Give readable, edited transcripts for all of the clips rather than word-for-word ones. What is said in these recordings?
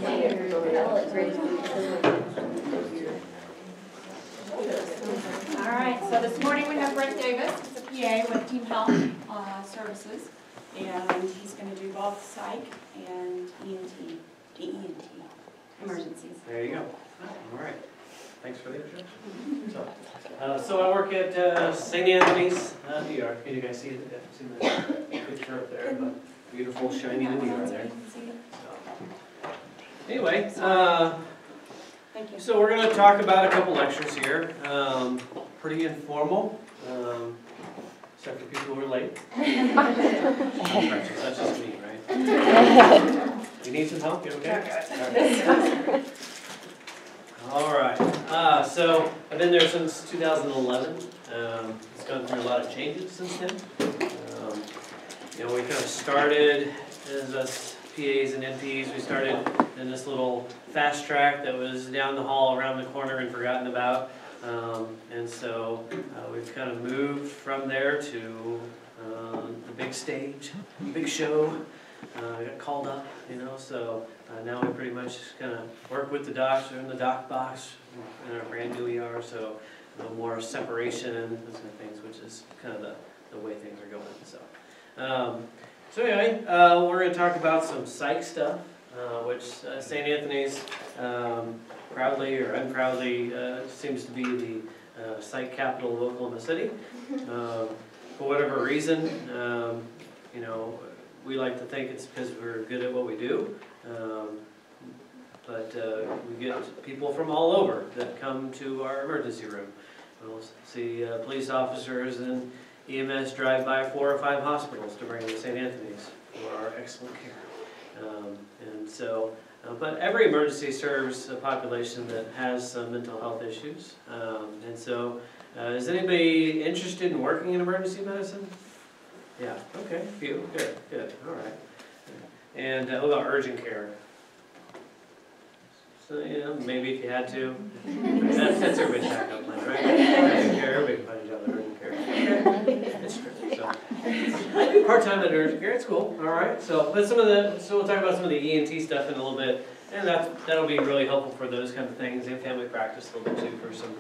All right, so this morning we have Brent Davis, he's a PA with Team Health Services, and he's going to do both psych and ENT emergencies. There you go. All right. Thanks for the introduction. So I work at St. Anthony's ER. Can you guys see the picture up there? The beautiful, shiny new ER there. Anyway, Thank you. so we're going to talk about a couple lectures here. Pretty informal, except for people who are late. That's just me, right? You need some help? You okay? All right. So I've been there since 2011. It's gone through a lot of changes since then. We kind of started as us PAs and NPs. We started in this little fast track that was down the hall, around the corner, and forgotten about. And so we've kind of moved from there to the big stage, big show. I got called up, so now we pretty much kind of work with the docs. We're in the doc box in our brand new ER, so more separation and those kind of things, which is kind of the way things are going. So anyway, we're going to talk about some psych stuff, which St. Anthony's proudly or unproudly seems to be the psych capital of Oklahoma City. For whatever reason, we like to think it's because we're good at what we do, but we get people from all over that come to our emergency room. We'll see police officers and EMS drive by 4 or 5 hospitals to bring them to St. Anthony's for our excellent care. But every emergency serves a population that has some mental health issues. And so, is anybody interested in working in emergency medicine? Yeah, okay, few, good, all right. And what about urgent care? So, maybe if you had to. That's everybody's backup plan, right? Urgent care, everybody can find a job in urgent care. Okay, it's true. So, I do part-time at urgent care, it's cool, all right. So we'll talk about some of the ENT stuff in a little bit, and that'll be really helpful for those kind of things, and family practice a little bit too for some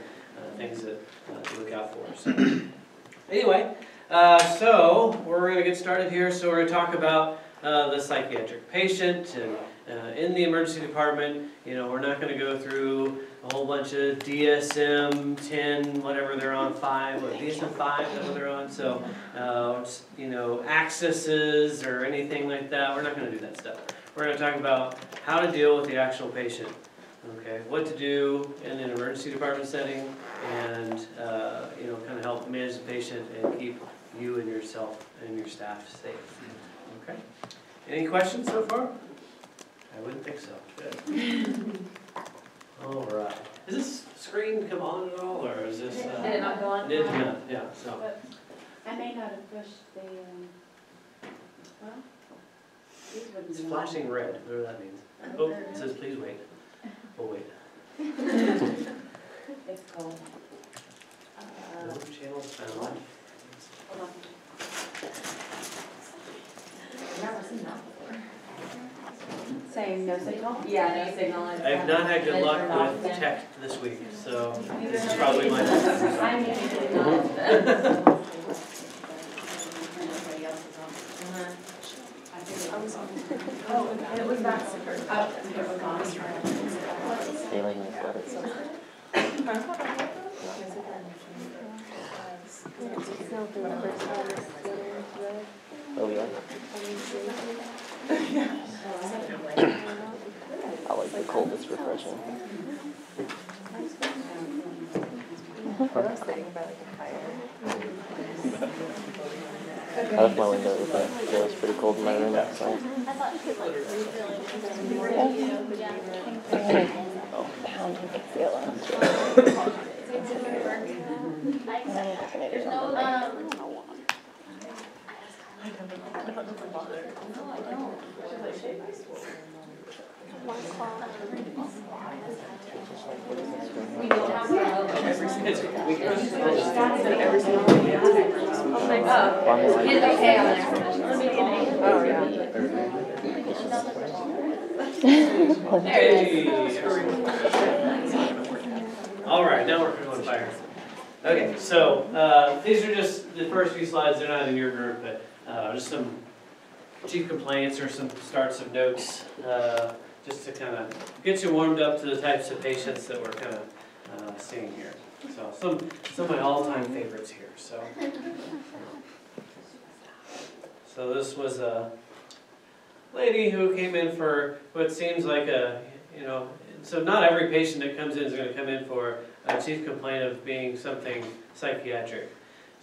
things that to look out for. So, anyway. So we're going to get started here. So we're going to talk about the psychiatric patient, and in the emergency department, we're not going to go through a whole bunch of DSM-10, whatever they're on, 5, or DSM-5, whatever they're on. So, accesses or anything like that. We're not going to do that stuff. We're going to talk about how to deal with the actual patient. Okay, what to do in an emergency department setting, and kind of help manage the patient and keep you and yourself and your staff safe. Okay. Any questions so far? I wouldn't think so. Good. All right. Does this screen come on at all, or is this? Did it not go on? Did not. Yeah. So. But I may not have pushed the. Well, these wouldn't It's be flashing on. red. Whatever that means. Oh, Oh, it says please wait. We'll wait. It's cold. No channels found. Hold on. I've never seen that before. Saying no signal? Yeah, no signal. I've not had good luck with tech this week, so this is probably my best. Oh, it was that. Feeling this letter. Oh yeah? I like the cold, it's refreshing. I left my window open. It was pretty cold in my room outside. Oh, pound and can feel it. There's no, It's okay on there. Oh, yeah. Hey! All right, now we're going fire. Okay, so these are just the first few slides. They're not in your group, but just some chief complaints or some notes, just to kind of get you warmed up to the types of patients that we're kind of seeing here. So some of my all-time favorites here. So this was a lady who came in for what seems like so not every patient that comes in is going to come in for a chief complaint of being something psychiatric.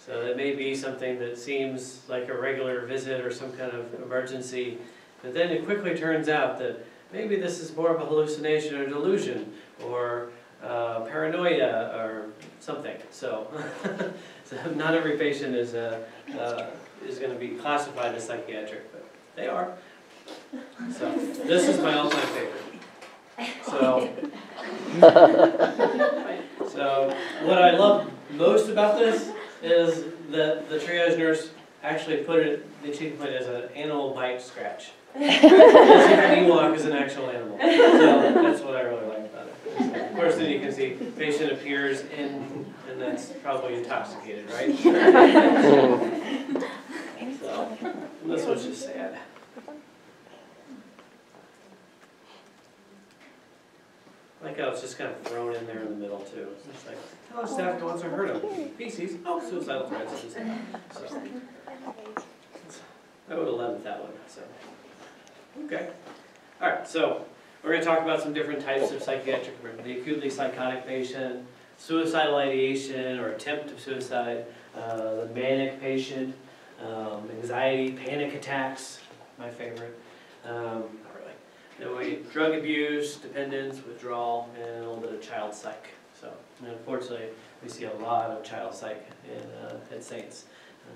So that may be something that seems like a regular visit or some kind of emergency, but then it quickly turns out that maybe this is more of a hallucination or delusion or paranoia or something. So, so not every patient is going to be classified as psychiatric, but they are. So this is my all-time favorite. So what I love most about this is that the triage nurse actually put the chief complaint as an animal bite scratch. As if an Ewok is an actual animal. So that's what I really like about it. So, of course, then you can see patient appears in, and that's probably intoxicated, right? So this was just sad. I like how it's just kind of thrown in there in the middle too. It's like, hello staff, no one's heard of feces. Oh, suicidal threats. So, I would have loved that one. So, okay. All right, so we're going to talk about some different types of psychiatric emergency. The acutely psychotic patient, suicidal ideation or attempt of suicide, the manic patient, anxiety, panic attacks, my favorite. Then we drug abuse, dependence, withdrawal, and a little bit of child psych. So, and unfortunately, we see a lot of child psych at Saints.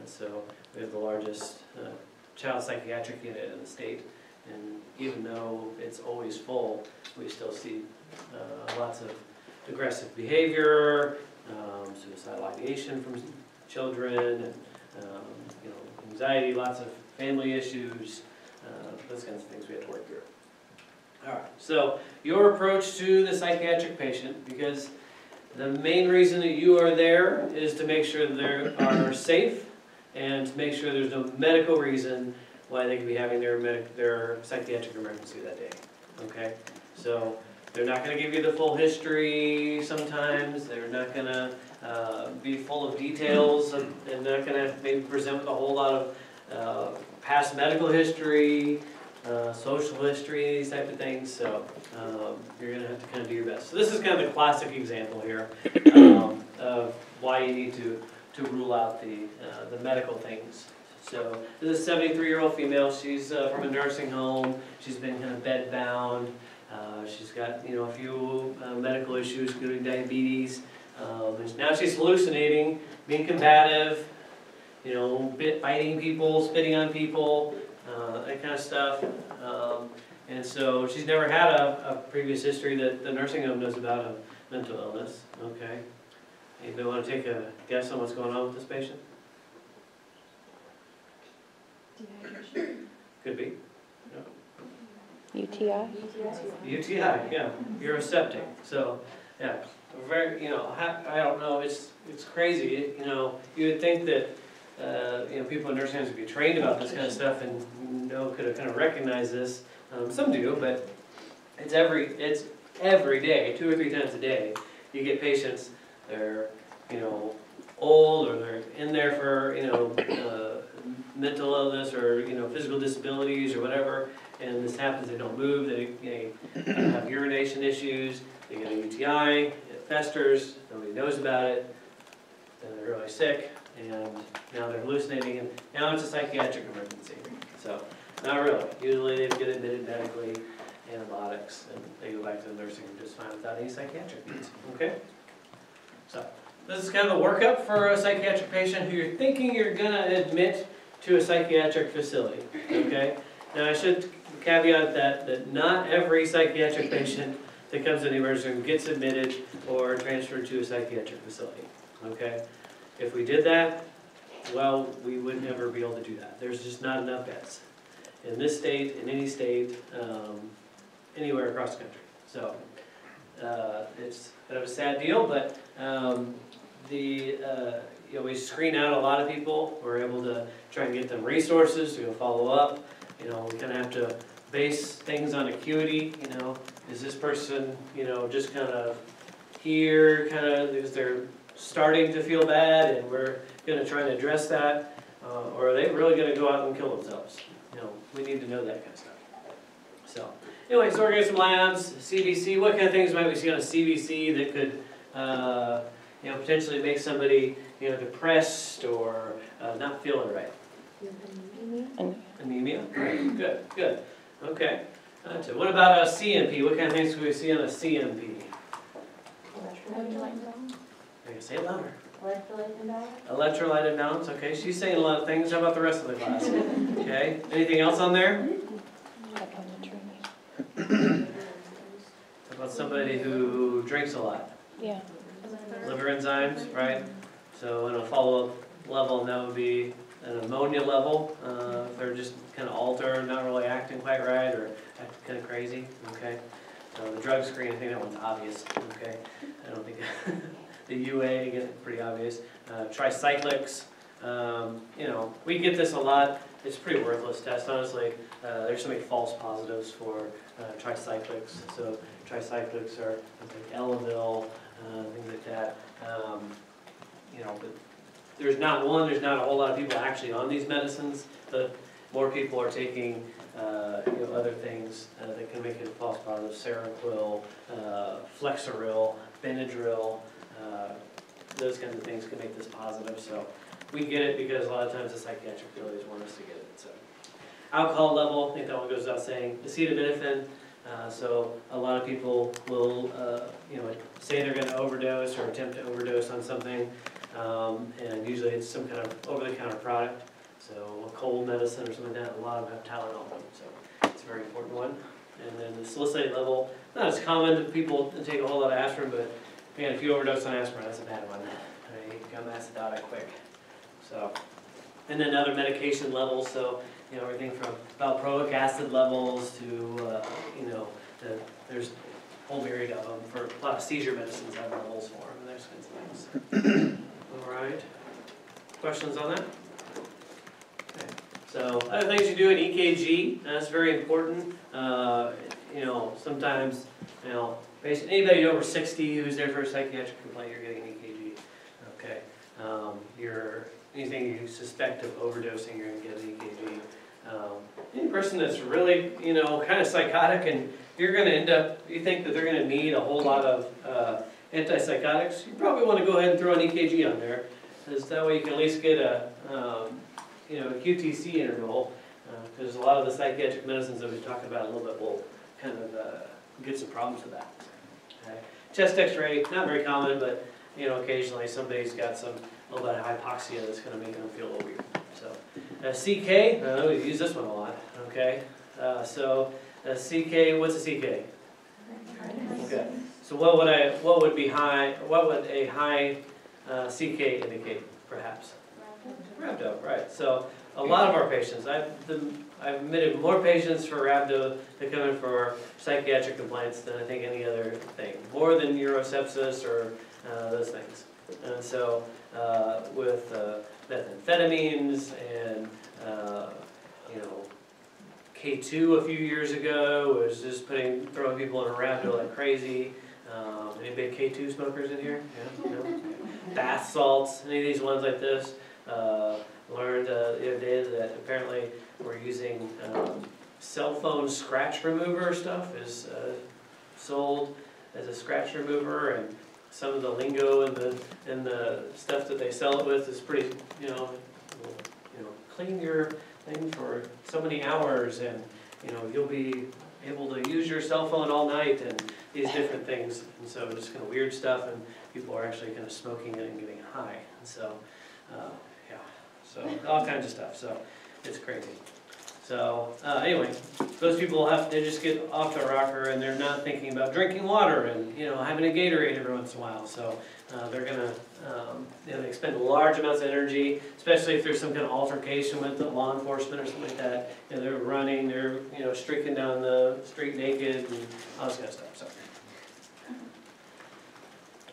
So we have the largest child psychiatric unit in the state. And even though it's always full, we still see lots of aggressive behavior, suicidal ideation from children, and anxiety, lots of family issues, those kinds of things we have to work through. All right, so your approach to the psychiatric patient, because the main reason that you are there is to make sure that they are safe and to make sure there's no medical reason why they could be having their psychiatric emergency that day, okay? So they're not going to give you the full history sometimes, they're not going to be full of details, and they're not going to maybe present with a whole lot of past medical history, social history, these type of things, so you're going to have to kind of do your best. So this is kind of the classic example here of why you need to rule out the medical things. So this is a 73-year-old female. She's from a nursing home. She's been kind of bed-bound. She's got a few medical issues, including diabetes. Now she's hallucinating, being combative, biting people, spitting on people, that kind of stuff. And so she's never had a previous history that the nursing home knows about of mental illness. Okay. Anybody want to take a guess on what's going on with this patient? Dehydration. Could be. UTI? UTI, yeah. Uroseptic. So, yeah. Very, I don't know. It's crazy. You would think that people in nursing homes would be trained about this kind of stuff and could have kind of recognized this. Some do, but it's every day, 2 or 3 times a day. You get patients. They're old, or they're in there for mental illness or physical disabilities or whatever, and this happens. They don't move. They have urination issues. They get a UTI. It festers. Nobody knows about it. Then they're really sick, and now they're hallucinating, and now it's a psychiatric emergency. So not really. Usually they get admitted medically, antibiotics, and they go back to the nursing home just fine without any psychiatric needs. Okay. So this is kind of the workup for a psychiatric patient who you're thinking you're going to admit to a psychiatric facility, okay? Now I should caveat that not every psychiatric patient that comes in the emergency room gets admitted or transferred to a psychiatric facility, okay? If we did that, well, we would never be able to do that. There's just not enough beds. In this state, in any state, anywhere across the country. So it's kind of a sad deal, but you know, we screen out a lot of people. We're able to try and get them resources to go follow up. You know, we kind of have to base things on acuity. You know, is this person, you know, just kind of here, kind of, because they're starting to feel bad, and we're going to try and address that, or are they really going to go out and kill themselves? You know, we need to know that kind of stuff. So, anyways, organism labs, CBC. What kind of things might we see on a CBC that could, you know, potentially make somebody, you know, depressed or not feeling right? Anemia. Great. Good. Good. Okay. Gotcha. What about a CMP? What kind of things can we see on a CMP? Say it louder. Electrolyte imbalance. Electrolyte imbalance. Okay, she's saying a lot of things. How about the rest of the class? Okay. Anything else on there? How about somebody who drinks a lot? Yeah. Liver enzymes, right? So in a follow-up level, that would be an ammonia level. If they're just kind of altered, not really acting quite right, or acting kind of crazy. Okay. So the drug screen, I think that one's obvious. Okay. I don't think the UA, again, pretty obvious. Tricyclics. You know, we get this a lot. It's a pretty worthless test, honestly. There's so many false positives for tricyclics. So tricyclics are things like Elavil, things like that. You know, but there's not a whole lot of people actually on these medicines, but more people are taking you know, other things that can make it a false positive. Seroquel, Flexeril, Benadryl, those kinds of things can make this positive. So we get it because a lot of times the psychiatric facilities want us to get it. So alcohol level, I think that one goes without saying. Acetaminophen. So a lot of people will, you know, say they're going to overdose or attempt to overdose on something, and usually it's some kind of over-the-counter product. So a cold medicine or something like that. A lot of them have Tylenol. So it's a very important one. And then the salicylate level, not as common to people to take a whole lot of aspirin, but man, if you overdose on aspirin, that's a bad one. You become acidotic quick. So, and then other medication levels. So, you know, everything from valproic acid levels to, you know, there's a whole myriad of them. For a lot of seizure medicines have levels for them, and there's kinds of things. All right. Questions on that? Okay. So, other things you do in EKG, that's very important. You know, sometimes, you know, basically anybody over 60 who's there for a psychiatric complaint, you're getting an EKG. Okay. Anything you suspect of overdosing, you're going to get an EKG. Any person that's really, you know, kind of psychotic, and you're going to end up, you think that they're going to need a whole lot of antipsychotics, you probably want to go ahead and throw an EKG on there, because that way you can at least get a, you know, a QTC interval, because a lot of the psychiatric medicines that we talked about a little bit will kind of get some problems with that. Okay. Chest X-ray, not very common, but you know, occasionally somebody's got a little bit of hypoxia that's going to make them feel a little weird. So, CK, we use this one a lot. Okay, so CK, what's a CK? Okay, so what would a high CK indicate, perhaps? Rhabdo, right? So a lot of our patients, I've admitted more patients for rhabdo that come in for psychiatric complaints than I think any other thing, more than neurosepsis or those things. And so with methamphetamines and you know, K2 a few years ago was just throwing people in a rhabdo like crazy. Any big K2 smokers in here? Yeah, no? Bath salts, any of these ones like this. Learned the other day that apparently we're using cell phone scratch remover stuff is sold as a scratch remover, and some of the lingo and the stuff that they sell it with is pretty, you know, clean your thing for so many hours, and you know, you'll be able to use your cell phone all night, and these different things. And so just kind of weird stuff, and people are actually kind of smoking it and getting high. And so, yeah, so all kinds of stuff. So it's crazy. So, anyway, those people they just get off the rocker and they're not thinking about drinking water and, having a Gatorade every once in a while. So, they're gonna, they expend large amounts of energy, especially if there's some kind of altercation with the law enforcement or something like that. They're running, they're, streaking down the street naked and all this kind of stuff, so.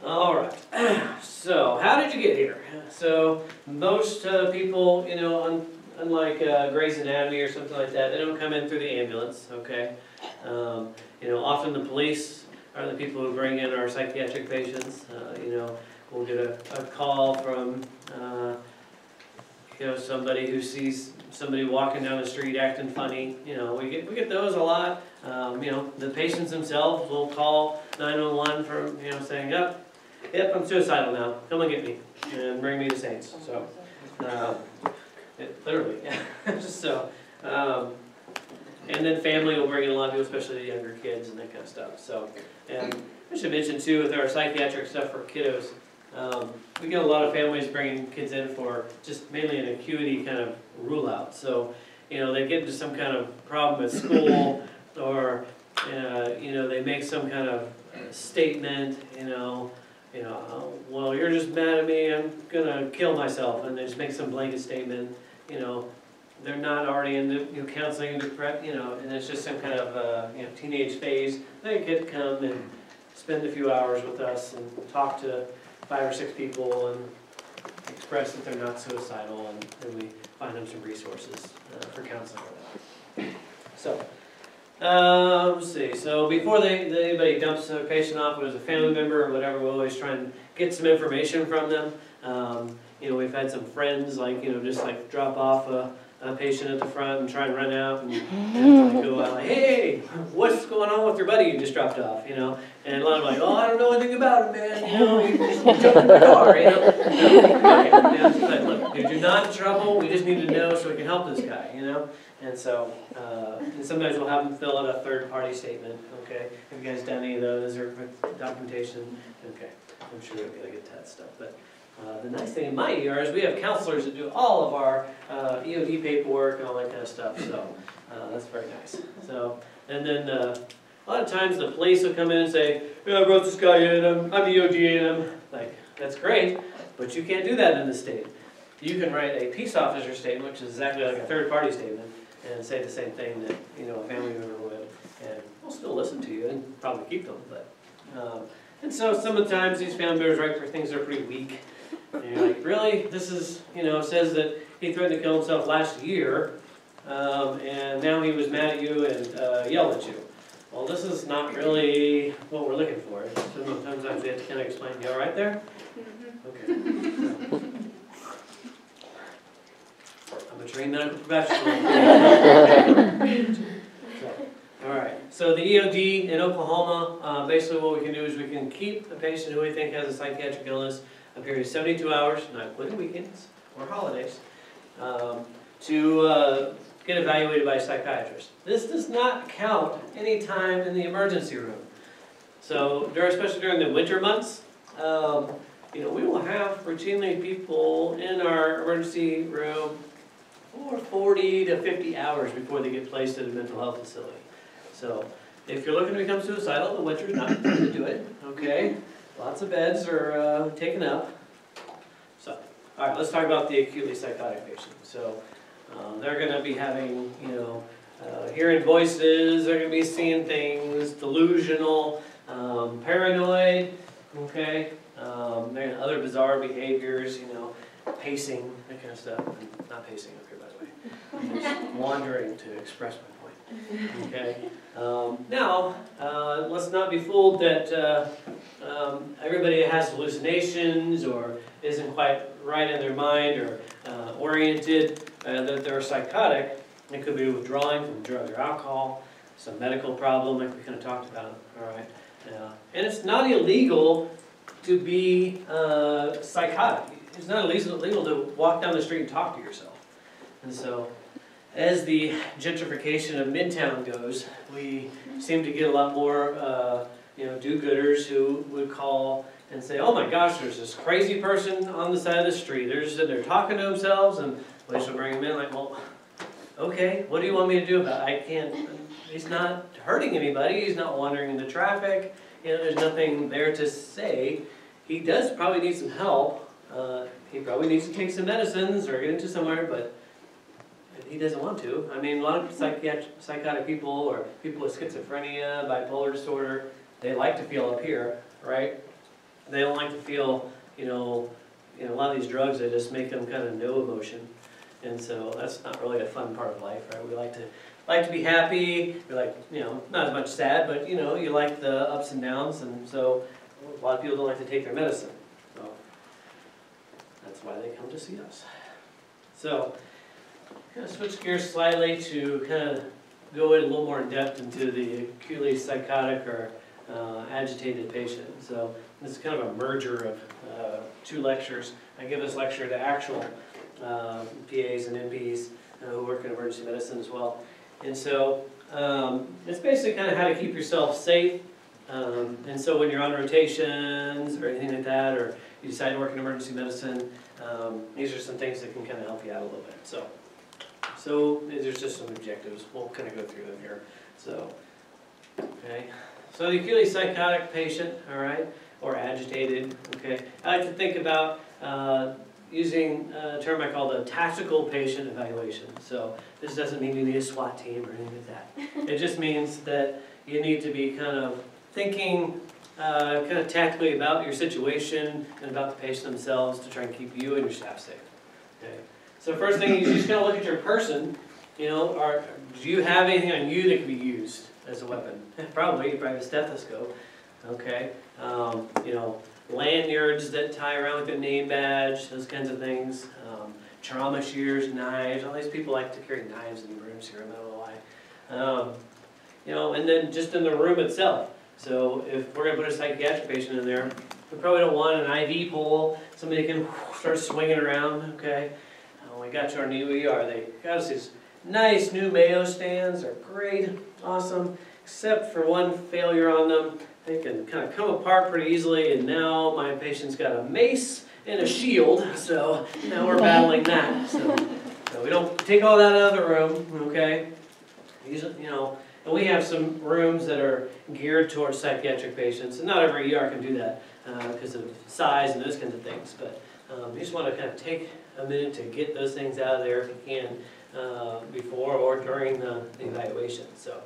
All right, so how did you get here? So, most people, unlike Grey's Anatomy or something like that, they don't come in through the ambulance, okay? Often the police are the people who bring in our psychiatric patients. We'll get a call from, somebody who sees somebody walking down the street acting funny. We get those a lot. The patients themselves will call 911 from, saying, yep, I'm suicidal now. Come and get me and bring me to Saints. So, literally, yeah. So, and then family will bring in a lot of people, especially the younger kids and that kind of stuff. So, and I should mention too, with our psychiatric stuff for kiddos, we get a lot of families bringing kids in for just mainly an acuity kind of rule out. So, they get into some kind of problem at school, or they make some kind of statement, well, you're just mad at me, I'm gonna kill myself, and they just make some blanket statement, they're not already in the counseling and and it's just some kind of teenage phase. They get to come and spend a few hours with us and talk to 5 or 6 people and express that they're not suicidal, and then we find them some resources for counseling for that. So, let's see. So before anybody dumps a patient off, whether it's a family member or whatever, we always try and get some information from them. We've had some friends just drop off a patient at the front and try and run out and go out like, hey, what's going on with your buddy you just dropped off, And a lot of them are like, oh, I don't know anything about him, man, he just jumped in the car, Okay, but look, dude, you're not in trouble, we just need to know so we can help this guy, And so, and sometimes we'll have them fill out a third-party statement, okay? Have you guys done any of those or documentation? Okay, I'm sure we're gonna get to that stuff, but the nice thing in my ER is we have counselors that do all of our EOD paperwork and all that kind of stuff, so that's very nice. So, and then a lot of times the police will come in and say, yeah, I brought this guy in, I'm EOD-ing him. Like, that's great, but you can't do that in the state. You can write a peace officer statement, which is exactly like a third-party statement, and say the same thing that a family member would, and we'll still listen to you and probably keep them. But and so some of the times these family members write for things that are pretty weak. And you're like, really? This is, says that he threatened to kill himself last year, and now he was mad at you and yelled at you. Well, this is not really what we're looking for. So sometimes we have to kind of explain, you all right there? Okay. I'm a trained medical professional. All right. So the EOD in Oklahoma, basically what we can do is we can keep a patient who we think has a psychiatric illness a period of 72 hours, not including weekends or holidays, to get evaluated by a psychiatrist. This does not count any time in the emergency room. So, especially during the winter months, we will have routinely people in our emergency room for 40 to 50 hours before they get placed at a mental health facility. So, if you're looking to become suicidal, the winter's not the time to do it, okay? Lots of beds are taken up. So, all right, let's talk about the acutely psychotic patient. So, they're going to be having, hearing voices, they're going to be seeing things, delusional, paranoid, okay? Other bizarre behaviors, pacing, that kind of stuff. Not pacing up here, by the way. I'm just wandering to express my point, okay? Now, let's not be fooled that everybody has hallucinations or isn't quite right in their mind or oriented, that they're psychotic. It could be withdrawing from drugs or alcohol, some medical problem like we kind of talked about, all right? And it's not illegal to be psychotic. It's not illegal to walk down the street and talk to yourself. And so, as the gentrification of Midtown goes, we seem to get a lot more, do-gooders who would call and say, oh my gosh, there's this crazy person on the side of the street. They're just sitting there talking to themselves, and police will bring them in like, well, Okay, what do you want me to do about it? I can't, he's not hurting anybody, he's not wandering into traffic, you know, there's nothing there to say. He does probably need some help, he probably needs to take some medicines or get into somewhere, but he doesn't want to. I mean, a lot of psychotic people or people with schizophrenia, bipolar disorder, they like to feel up here, right? They don't like to feel, you know, a lot of these drugs, they just make them kind of no emotion. And so that's not really a fun part of life, right? We like to be happy, we like, you know, not as much sad, but you know, you like the ups and downs, and so a lot of people don't like to take their medicine. So that's why they come to see us. So, kind of switch gears slightly to kind of go in a little more in depth into the acutely psychotic or agitated patient. So this is kind of a merger of two lectures. I give this lecture to actual PAs and NPs who work in emergency medicine as well. And so it's basically kind of how to keep yourself safe. And so when you're on rotations or anything like that, or you decide to work in emergency medicine, these are some things that can kind of help you out a little bit. So there's just some objectives. We'll kind of go through them here. So, okay. So the acutely psychotic patient, all right, or agitated, okay. I like to think about using a term I call the tactical patient evaluation. So this doesn't mean you need a SWAT team or anything like that. It just means that you need to be kind of thinking kind of tactically about your situation and about the patient themselves to try and keep you and your staff safe. Okay. So first thing, you just gotta look at your person. You know, do you have anything on you that can be used as a weapon? Probably. You probably have a stethoscope. Okay. You know, lanyards that tie around with a name badge, those kinds of things. Trauma shears, knives. All these people like to carry knives in the rooms here. I don't know why. You know, and then just in the room itself. So if we're going to put a psychiatric patient in there, we probably don't want an IV pole. Somebody can start swinging around. Okay. When we got to our new ER, they got us these nice new Mayo stands. They're great, awesome, except for one failure on them. They can kind of come apart pretty easily, and now my patient's got a mace and a shield, so now we're battling that. So we don't take all that out of the room, okay? You know, and we have some rooms that are geared towards psychiatric patients, and not every ER can do that because of size and those kinds of things, but you just want to kind of take a minute to get those things out of there if you can before or during the evaluation. So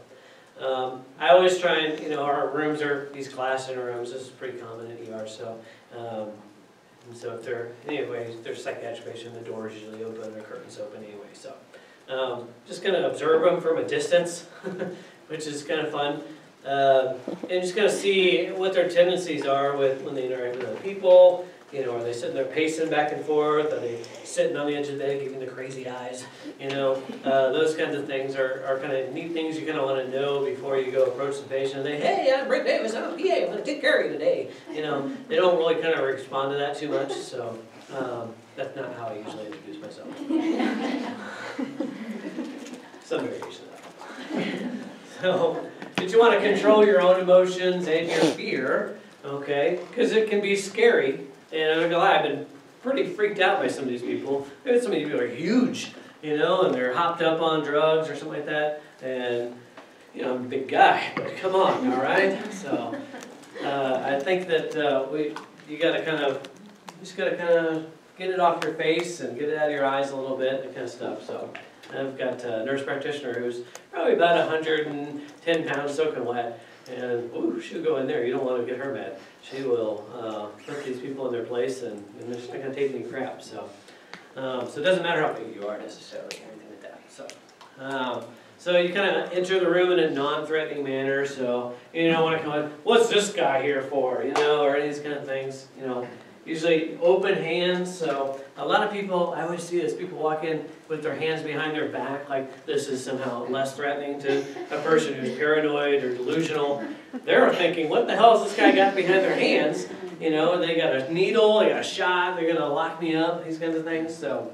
I always try and, you know, our rooms are these glass center rooms. This is pretty common in ER. So and so if they're, anyway, if they're psychiatric patient, the door is usually open, the curtains open anyway. So just kind of observe them from a distance, which is kind of fun. And just kind of see what their tendencies are when they interact with other people. You know, are they sitting there pacing back and forth? Are they sitting on the edge of the bed giving the crazy eyes? You know, those kinds of things are kind of neat things you kind of want to know before you go approach the patient and say, hey, I'm Brent Davis, I'm a PA, I'm going to take care of you today. You know, they don't really kind of respond to that too much, so that's not how I usually introduce myself. Some variation of that. So, but you want to control your own emotions and your fear, okay? Because it can be scary. And I'm gonna lie, I've been pretty freaked out by some of these people. Maybe some of these people are huge, you know, and they're hopped up on drugs or something like that. And, you know, I'm a big guy, but come on, all right? So I think that you gotta just gotta kind of get it off your face and get it out of your eyes a little bit, that kind of stuff. So I've got a nurse practitioner who's probably about 110 pounds soaking wet. And, ooh, she'll go in there. You don't want to get her mad. She will put these people in their place, and they're just not going to take any crap. So it doesn't matter how big you are necessarily, or anything like that. So you kind of enter the room in a non-threatening manner. So you don't want to come in, what's this guy here for? You know, or these kind of things. You know, usually open hands. So a lot of people, I always see this, people walk in with their hands behind their back, like this is somehow less threatening to a person who's paranoid or delusional. They're thinking, what the hell has this guy got behind their hands? You know, they got a needle, they got a shot, they're gonna lock me up, these kinds of things. So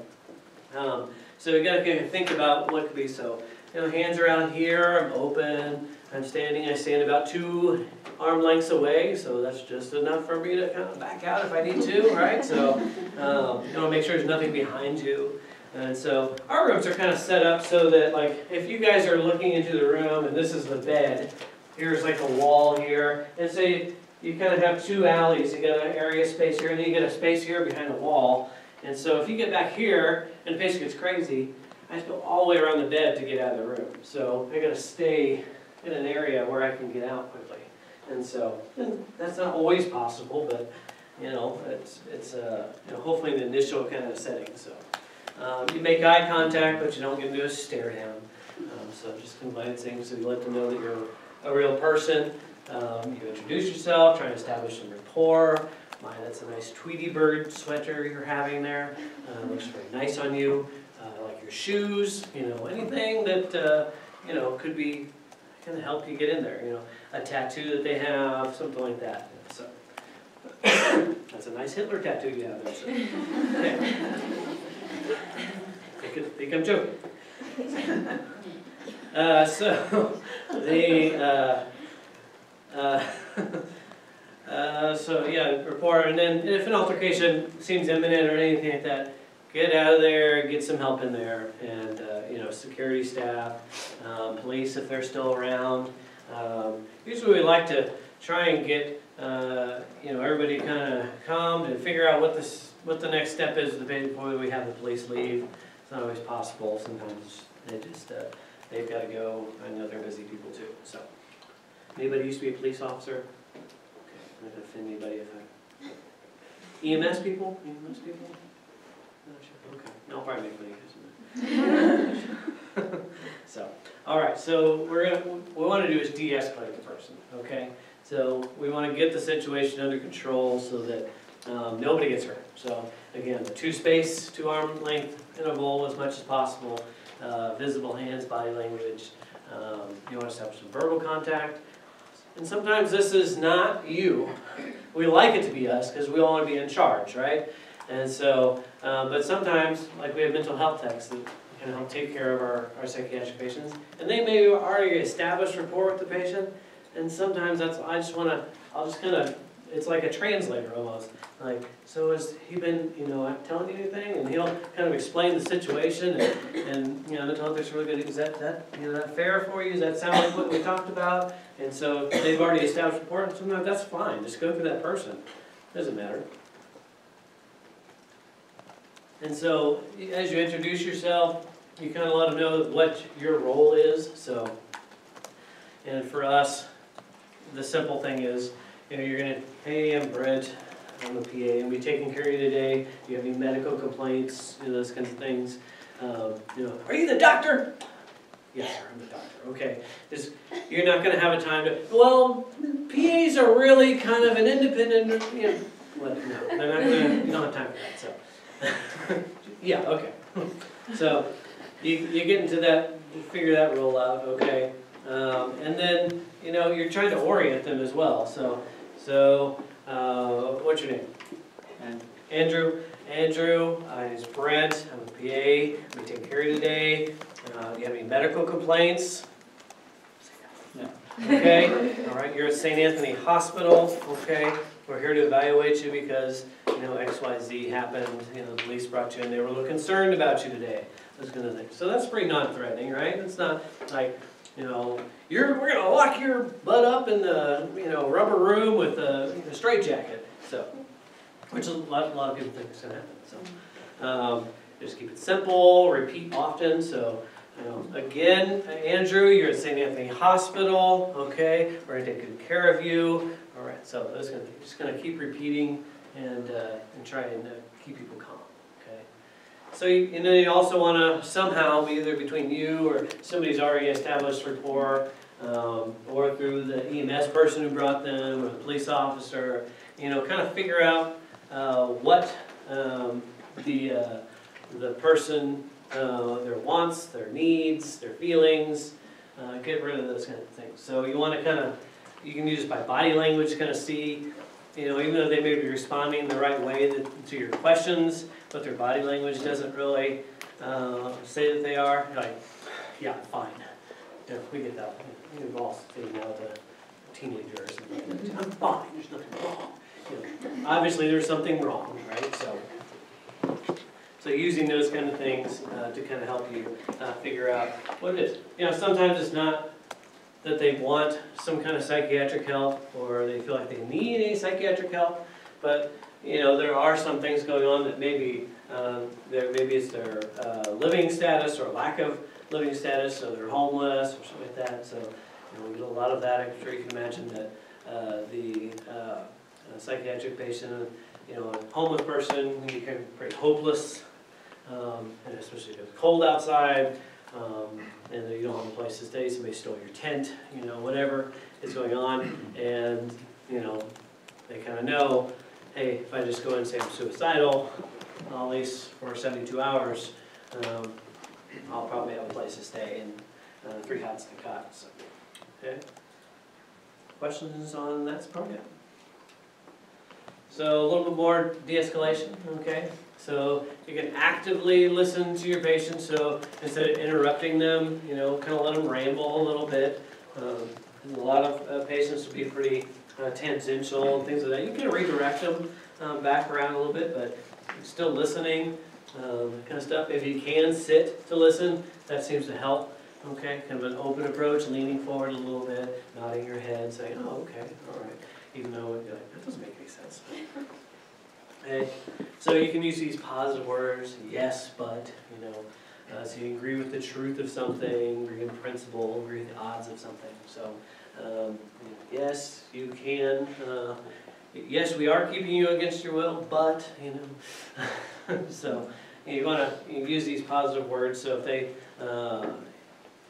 you gotta kind of think about what could be. So, you know, hands are out here, I'm open, I'm standing, I stand about 2 arm lengths away, so that's just enough for me to kind of back out if I need to, right? So you want to make sure there's nothing behind you. And so our rooms are kind of set up so that, like, if you guys are looking into the room and this is the bed, here's like a wall here, and so you kind of have two alleys. You got an area space here, and then you get a space here behind the wall. And so if you get back here and the patient gets crazy, I have to go all the way around the bed to get out of the room. So I got to stay in an area where I can get out quickly. And so that's not always possible, but you know, it's you know, hopefully the initial kind of setting. So you make eye contact, but you don't get into a stare down. So just convincing, so you let them know that you're a real person. You introduce yourself, try to establish some rapport. That's a nice Tweety Bird sweater you're having there. Looks very nice on you. Like your shoes, you know, anything that you know, could be kind of help you get in there. You know, a tattoo that they have, something like that. So that's a nice Hitler tattoo you have there. So. Okay. Think I'm joking. So so yeah, rapport, and then if an altercation seems imminent or anything like that, get out of there, get some help in there, and you know, security staff, police if they're still around. Usually we like to try and get you know, everybody kind of calmed and figure out what the next step is before we have the police leave. It's not always possible. Sometimes they just they've got to go. I know they're busy people too. So, anybody used to be a police officer? Okay, I'm not gonna offend anybody if I. EMS people? EMS people? Not sure. Okay, no, I'll probably make money. So, all right. So what we want to do is de-escalate the person. Okay. So we want to get the situation under control so that nobody gets hurt. So again, the 2-space, 2-arm length interval as much as possible. Visible hands, body language. You want to establish some verbal contact. And sometimes this is not you. We like it to be us because we all want to be in charge, right? And so, but sometimes, like we have mental health techs that can help take care of our psychiatric patients. And they may already establish rapport with the patient. And sometimes I'll just kind of, it's like a translator almost. Like, so has he been, you know, telling you anything? And he'll kind of explain the situation, and you know, mental health is really good. Is that you know, that fair for you? Does that sound like what we talked about? And so if they've already established rapport, sometimes that's fine. Just go through that person. Doesn't matter. And so as you introduce yourself, you kind of let them know what your role is. So, and for us, the simple thing is, you know, you're going to, hey, I'm Brent, I'm a PA, and be taking care of you today. Do you have any medical complaints, you know, those kinds of things. You know, are you the doctor? Yes, sir, I'm the doctor. Okay. You're not going to have a time to, well, PAs are really kind of an independent, you know, well, no, they're not going to, you don't have time for that, so. Yeah, okay. So you get into that, figure that role out, okay. And then, you know, you're trying to orient them as well. So what's your name? Andrew. Andrew, it's Brent. I'm a PA. We take care of you today. Do you have any medical complaints? No. Okay. All right. You're at St. Anthony Hospital. Okay. We're here to evaluate you because, you know, XYZ happened. You know, the police brought you in. They were a little concerned about you today. Those kind of things. So that's pretty non-threatening, right? It's not like, you know, we're going to lock your butt up in the, you know, rubber room with a straitjacket. So, which a lot of people think is going to happen. So, just keep it simple, repeat often. So, you know, again, Andrew, you're at St. Anthony Hospital. Okay, we're going to take good care of you. All right. So, those kind of things. Just going to keep repeating and try and keep people calm. So you also want to somehow, either between you or somebody's already established rapport, or through the EMS person who brought them, or the police officer, you know, kind of figure out what the person, their wants, their needs, their feelings, get rid of those kind of things. So you want to kind of, you can use by body language, kind of see, you know, even though they may be responding the right way to your questions, but their body language doesn't really say that they are. Like, yeah, fine. Yeah, we get that. We've all seen now the teenager or something like that. I'm fine. There's nothing wrong. You know, obviously, there's something wrong, right? So So using those kind of things to kind of help you figure out what it is. You know, sometimes it's not that they want some kind of psychiatric help or they feel like they need any psychiatric help, but you know, there are some things going on that maybe maybe it's their living status or lack of living status, so they're homeless or something like that. So you know, we get a lot of that. I'm sure you can imagine that the psychiatric patient, you know, a homeless person can become pretty hopeless, and especially if it's cold outside, and you don't have a place to stay, somebody stole your tent, you know, whatever is going on, and, you know, they kind of know, hey, if I just go in and say I'm suicidal, at least for 72 hours, I'll probably have a place to stay and 3 hots and a cot, so, okay? Questions on that part yet? So a little bit more de-escalation, okay? So you can actively listen to your patients, so instead of interrupting them, you know, kind of let them ramble a little bit. A lot of patients will be pretty tangential and things like that. You can redirect them back around a little bit, but still listening, kind of stuff. If you can sit to listen, that seems to help. Okay, kind of an open approach, leaning forward a little bit, nodding your head, saying, oh, okay, all right. Even though you're like, that doesn't make any sense. Okay. So you can use these positive words, yes, but, you know, so you agree with the truth of something, agree in principle, agree with the odds of something. So, yes, you can. Yes, we are keeping you against your will, but, you know. So you want to use these positive words. So if they,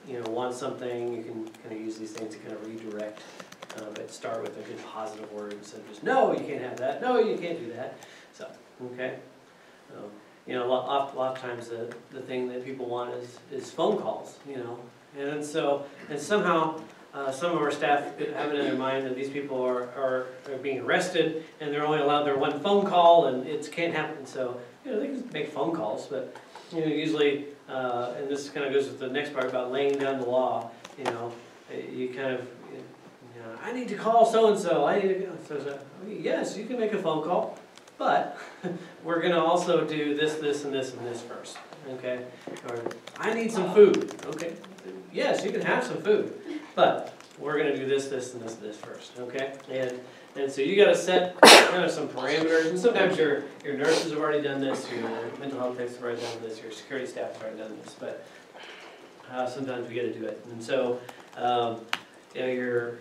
you know, want something, you can kind of use these things to kind of redirect. But start with a good positive word instead of just, no, you can't have that, no, you can't do that. So, okay. You know, a lot of times the thing that people want is phone calls, you know. And so, and somehow some of our staff have it in their mind that these people are being arrested and they're only allowed their one phone call and it can't happen. So, you know, they can make phone calls, but, you know, usually, and this kind of goes with the next part about laying down the law, you know, you kind of, I need to call so-and-so, I need to go, so, yes, you can make a phone call, but we're going to also do this, this, and this, and this first, okay? Or, I need some food, okay? Yes, you can have some food, but we're going to do this, this, and this, and this first, okay? And so you got to set kind of some parameters, and sometimes your nurses have already done this, your mental health techs have already done this, your security staff have already done this, but sometimes we got to do it. And so, you know,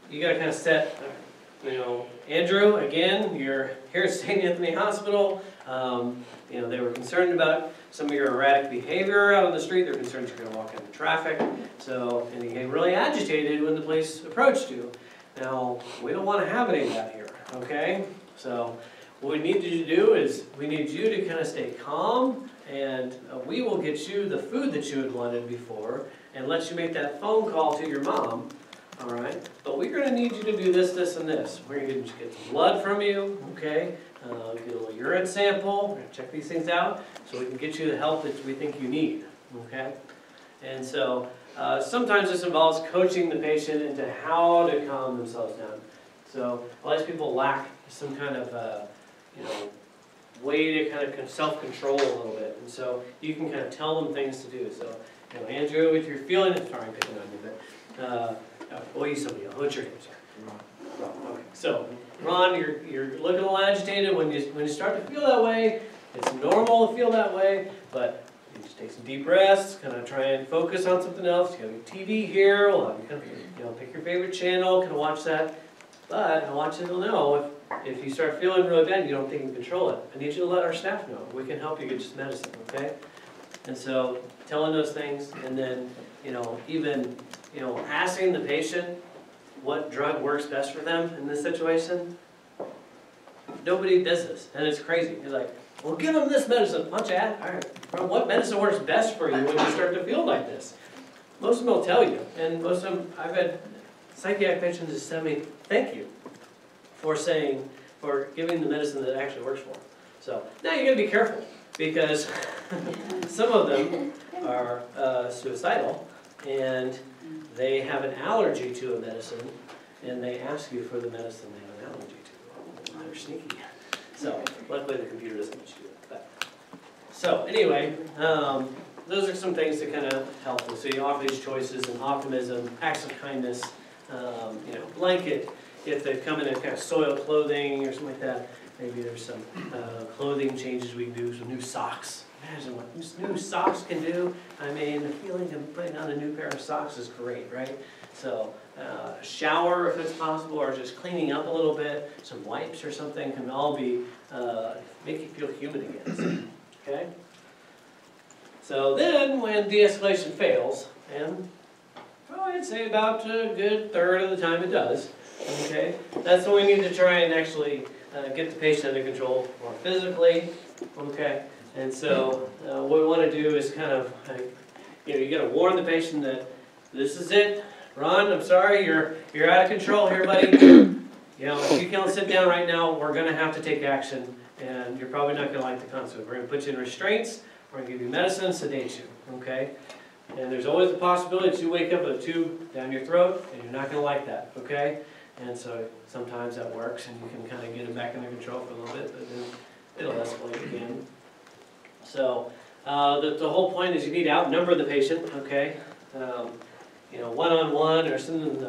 you got to kind of set, you know, Andrew, again, you're here at St. Anthony Hospital. You know, they were concerned about some of your erratic behavior out on the street. They're concerned you're going to walk into traffic. So, and you get really agitated when the police approached you. Now, we don't want to have any of that here, okay? So, what we need you to do is we need you to kind of stay calm, and we will get you the food that you had wanted before and let you make that phone call to your mom. All right, but we're going to need you to do this, this, and this. We're going to get some blood from you, okay? Get a little urine sample. We're going to check these things out so we can get you the help that we think you need, okay? And so sometimes this involves coaching the patient into how to calm themselves down. So a lot of people lack some kind of, you know, way to kind of self-control a little bit. And so you can kind of tell them things to do. So, you know, Andrew, if you're feeling it, sorry, I'm picking on you, but we'll use somebody else. What's your name, sir? Ron. Okay. So, Ron, you're looking a little agitated. When you start to feel that way, it's normal to feel that way, but you just take some deep breaths, kind of try and focus on something else. You have your TV here. We'll have you kind of, you know, pick your favorite channel, kind of watch that. But I want you to know if you start feeling really bad and you don't think you can control it, I need you to let our staff know. We can help you get some medicine, okay? And so, telling those things, and then, you know, even, you know, asking the patient what drug works best for them in this situation. Nobody does this, and it's crazy. You're like, well, give them this medicine. Why don't you ask, all right, what medicine works best for you when you start to feel like this? Most of them will tell you, and most of them, I've had psychiatric patients just tell me, thank you for giving the medicine that actually works for them. So now you got to be careful, because some of them are suicidal, and they have an allergy to a medicine, and they ask you for the medicine they have an allergy to. Oh, they're sneaky. So luckily the computer doesn't let you do that. So anyway, those are some things that kind of help us. So you offer these choices and optimism, acts of kindness, blanket. If they come in kind of soiled clothing or something like that, maybe there's some clothing changes we can do, some new socks. Imagine what new socks can do. I mean, the feeling of putting on a new pair of socks is great, right? So shower if it's possible, or just cleaning up a little bit, some wipes or something can all be, make you feel human again, okay? So then when de-escalation fails, and well, I'd say about a good third of the time it does, okay? That's when we need to try and actually get the patient under control more physically, okay? And so what we want to do is kind of, you got to warn the patient that this is it. Ron, I'm sorry, you're out of control here, buddy. If you can't sit down right now, we're going to have to take action, and you're probably not going to like the consequence. We're going to put you in restraints. We're going to give you medicine, sedate you, okay? And there's always the possibility that you wake up with a tube down your throat, and you're not going to like that, okay? And so sometimes that works, and you can kind of get it back under control for a little bit, but then it'll escalate again. So the whole point is you need to outnumber the patient, okay? One-on-one or something.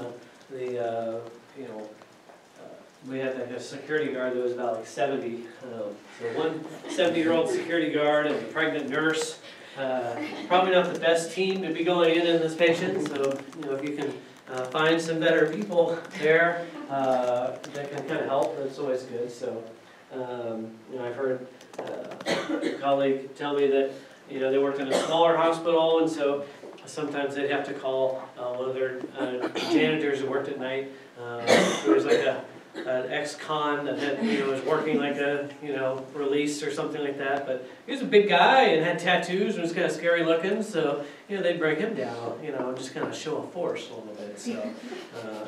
We had a security guard that was about like 70. So one 70-year-old security guard and a pregnant nurse. Probably not the best team to be going in this patient. So if you can find some better people there that can kind of help, that's always good. So I've heard a colleague tell me that they worked in a smaller hospital, and so sometimes they'd have to call one of their janitors who worked at night. There was like an ex-con that had, was working like a release or something like that. But he was a big guy and had tattoos and was kind of scary looking, so they'd bring him down, just kind of show a force a little bit. So,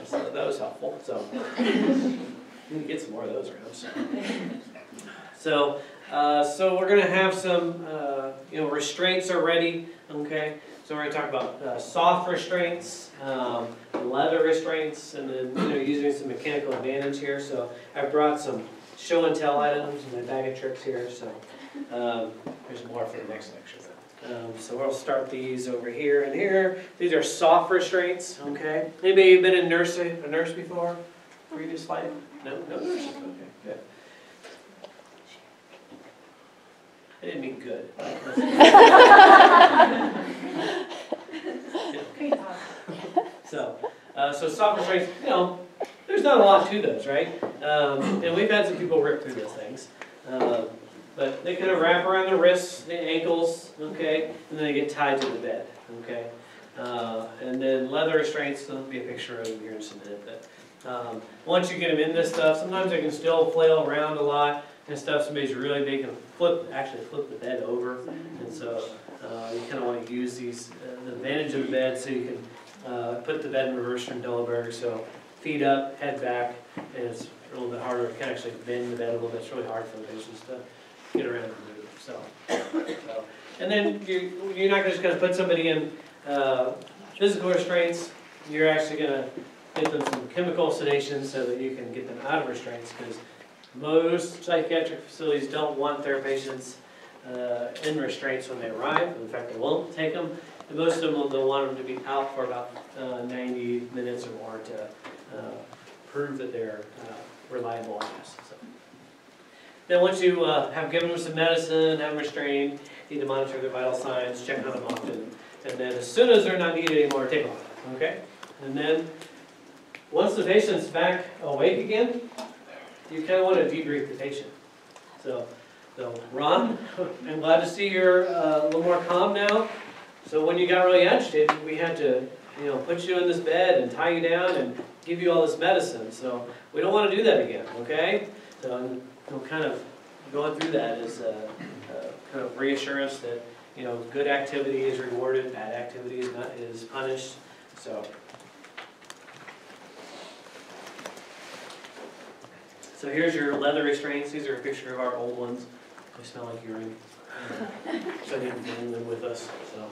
so that was helpful. So we need to get some more of those around. So we're going to have some, restraints already, okay? So we're going to talk about soft restraints, leather restraints, and then, using some mechanical advantage here. So I've brought some show and tell items in my bag of tricks here, so there's more for the next lecture. So we'll start these over here and here. These are soft restraints, okay? Anybody been a nurse before? Previous slide? No nurses, okay, good. I didn't mean good. So soft restraints, there's not a lot to those, right? And we've had some people rip through those things. But they kind of wrap around the wrists, the ankles, okay? And then they get tied to the bed, okay? And then leather restraints, there'll be a picture of them here in just a minute. But once you get them in this stuff, sometimes they can still flail around a lot and stuff. Somebody's really big and actually flip the bed over. And so you kind of want to use these, the advantage of the bed, so you can put the bed in reverse from Dellenberg. So feet up, head back, and it's a little bit harder. You can actually bend the bed a little bit. It's really hard for the patients to get around and move. So and then you're not just going to put somebody in physical restraints. You're actually going to get them some chemical sedation so that you can get them out of restraints, because most psychiatric facilities don't want their patients in restraints when they arrive. In fact, they won't take them. And most of them, they'll want them to be out for about 90 minutes or more to prove that they're reliable, I guess. So. Then once you have given them some medicine, have them restrained, you need to monitor their vital signs, check on them often, and then as soon as they're not needed anymore, take them off, okay? And then once the patient's back awake again, you kind of want to debrief the patient. So Ron, I'm glad to see you're a little more calm now. So when you got really agitated, we had to, put you in this bed and tie you down and give you all this medicine. So we don't want to do that again, okay? So kind of going through that is kind of reassurance that good activity is rewarded, bad activity is punished. So here's your leather restraints. These are a picture of our old ones. They smell like urine. So I didn't bring them with us. So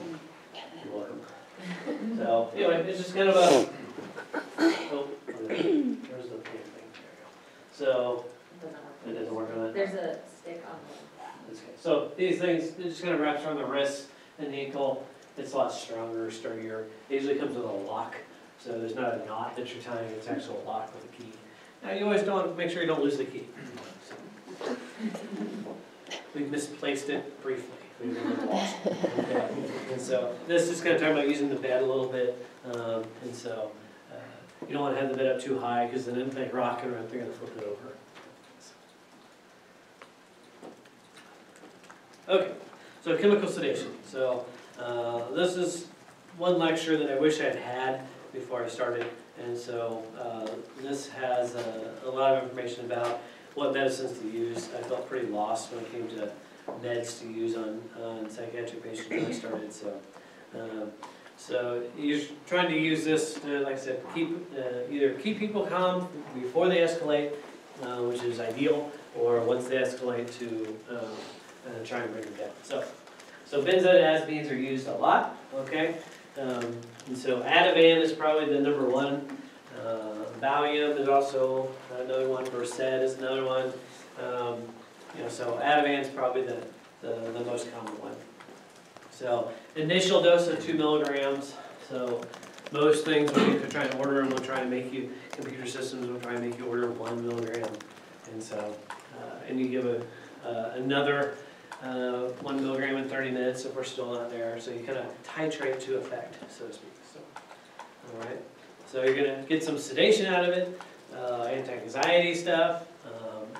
you're welcome. So anyway, it's just kind of a. Oh, there's the thing. There we go. So it doesn't work on that. There's a stick on this case. So these things, it just kind of wraps around the wrist and the ankle. It's a lot stronger, sturdier. It usually comes with a lock, so there's not a knot that you're tying, it's actually a lock with a key. Now you always don't, make sure you don't lose the key. So, we've misplaced it briefly. We've lost it. Okay. And so this is kind of talking about using the bed a little bit, and so you don't want to have the bed up too high because then if they rock it around, they're going to flip it over. Okay, so chemical sedation. So this is one lecture that I wish I'd had before I started, and so this has a lot of information about what medicines to use. I felt pretty lost when it came to meds to use on psychiatric patients when I started. So you're trying to use this to, like I said, either keep people calm before they escalate, which is ideal, or once they escalate to try and bring them down. So benzodiazepines are used a lot, okay? And so Ativan is probably the number one. Valium is also another one. Versed is another one. So Ativan is probably the most common one. So initial dose of 2 milligrams. So most things when you try and order them, will try and make you, computer systems will try and make you order 1 milligram. And so, and you give another 1 milligram in 30 minutes if we're still not there. So you kind of titrate to effect, so to speak. So, all right. So you're going to get some sedation out of it, anti-anxiety stuff,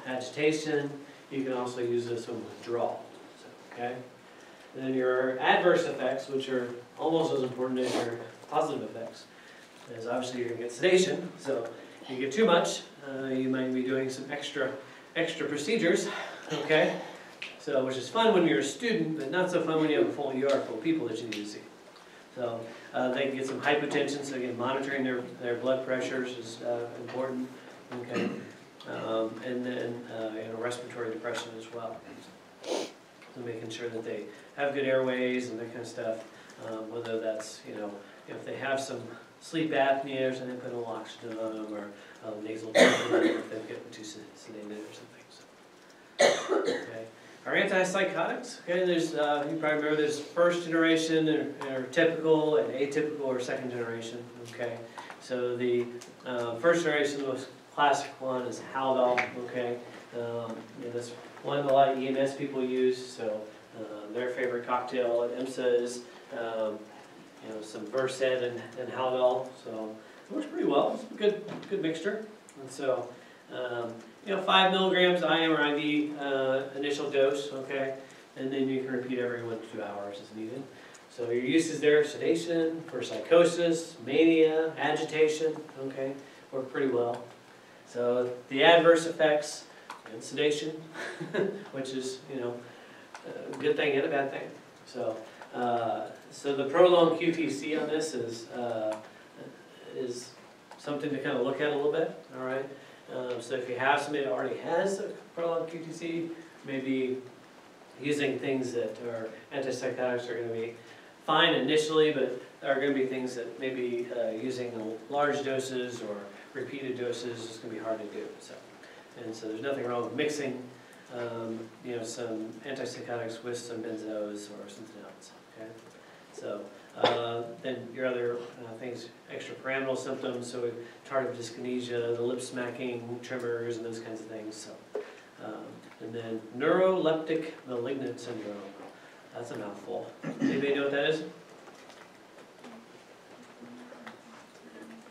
agitation. You can also use this in withdrawal. So, okay. And then your adverse effects, which are almost as important as your positive effects, is obviously you're going to get sedation. So if you get too much, you might be doing some extra procedures. Okay. So, which is fun when you're a student, but not so fun when you have a full ER full of people that you need to see. So they can get some hypotension, so again, monitoring their blood pressures is important. Okay, and then respiratory depression as well. So making sure that they have good airways and that kind of stuff. Whether that's if they have some sleep apnea or something, put a little oxygen on them, or nasal tubing if they're getting too sedated or something. So, okay. Our antipsychotics, okay, there's, you probably remember there's first generation or typical and atypical or second generation, okay. So the first generation, the most classic one is Haldol, okay. That's one that a lot of EMS people use, so their favorite cocktail at IMSA is, some Versed and Haldol, so it works pretty well. It's a good mixture, and so, 5 milligrams IM or IV initial dose, okay, and then you can repeat every 1 to 2 hours as needed. So your uses there: sedation, for psychosis, mania, agitation, okay, work pretty well. So the adverse effects and sedation, which is a good thing and a bad thing. So so the prolonged QTC on this is something to kind of look at a little bit. All right. So if you have somebody that already has a prolonged QTC, maybe using things that are antipsychotics are going to be fine initially, but there are going to be things that maybe using large doses or repeated doses is going to be hard to do. So there's nothing wrong with mixing, some antipsychotics with some benzos or something else. Okay, so. Then your other things, extrapyramidal symptoms, so tardive dyskinesia, the lip smacking, tremors, and those kinds of things. So, and then neuroleptic malignant syndrome. That's a mouthful. Anybody know what that is?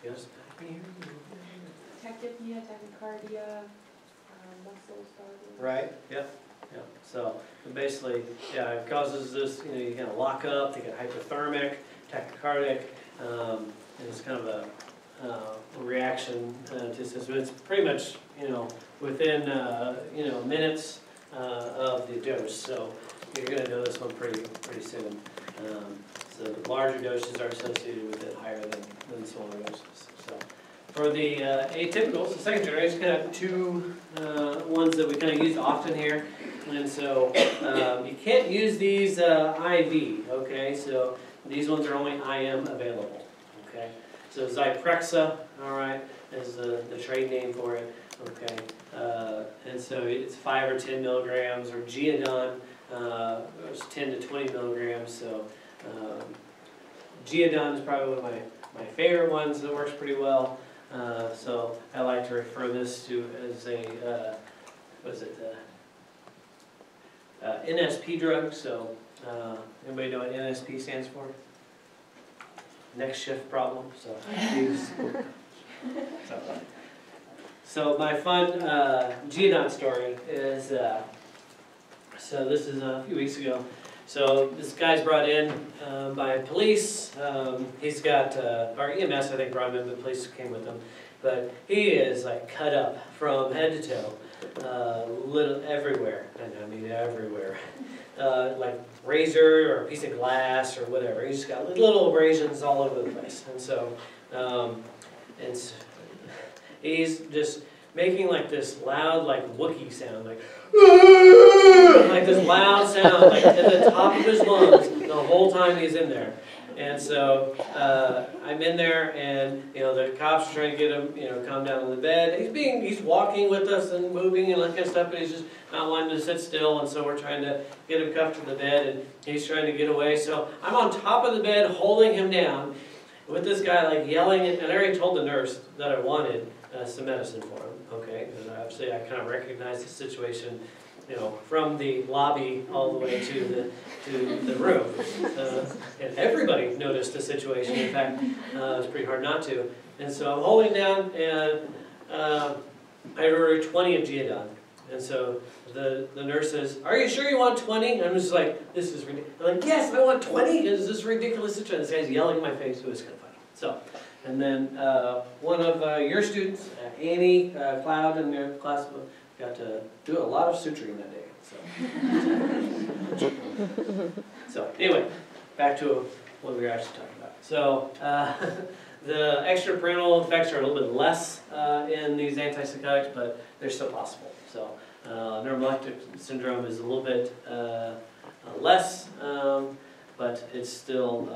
Yes. Tachypnea, tachycardia, muscle starving. Right. Yep. Yeah, so basically, it causes this, you kind of lock up, they get hypothermic, tachycardic, and it's kind of a reaction to this. But it's pretty much, within, minutes of the dose. So you're going to know this one pretty soon. So the larger doses are associated with it higher than smaller doses. So for the atypicals, the second generation, kind of two ones that we kind of use often here. And so you can't use these IV, okay? So these ones are only IM available, okay? So Zyprexa, all right, is the trade name for it, okay? And so it's 5 or 10 milligrams, or Geodon, it's 10 to 20 milligrams, so Geodon is probably one of my favorite ones that works pretty well. So I like to refer this to as a, what is it, NSP drug. So anybody know what NSP stands for? Next shift problem. So my fun Geodon story is, so this is a few weeks ago. So this guy's brought in by police. He's got, our EMS I think brought him in, but police came with him. But he is like cut up from head to toe, little everywhere, and I mean everywhere. Like razor or a piece of glass or whatever. He's just got little abrasions all over the place. And so he's just making like this loud, like Wookiee sound, like this loud sound, like at the top of his lungs the whole time he's in there. And so I'm in there, and the cops are trying to get him, calm down on the bed. He's walking with us and moving and that kind of stuff, but he's just not wanting to sit still. And so we're trying to get him cuffed to the bed, and he's trying to get away. So I'm on top of the bed, holding him down, with this guy like yelling. And I already told the nurse that I wanted some medicine for him. Okay, because obviously I kind of recognized the situation, from the lobby all the way to the room. And everybody noticed the situation. In fact, it was pretty hard not to. And so I'm holding down, and I ordered 20 of Geodon. And so the nurse says, "Are you sure you want 20? I'm just like, this is ridiculous. I'm like, yes, I want 20. This is ridiculous situation. This guy's yelling in my face. It was kind of funny. So, and then one of your students, Annie Cloud, in their class, got to do a lot of suturing that day. So anyway, back to what we were actually talking about. So the extraparental effects are a little bit less in these antipsychotics, but they're still possible. So neuroleptic syndrome is a little bit less, but it's still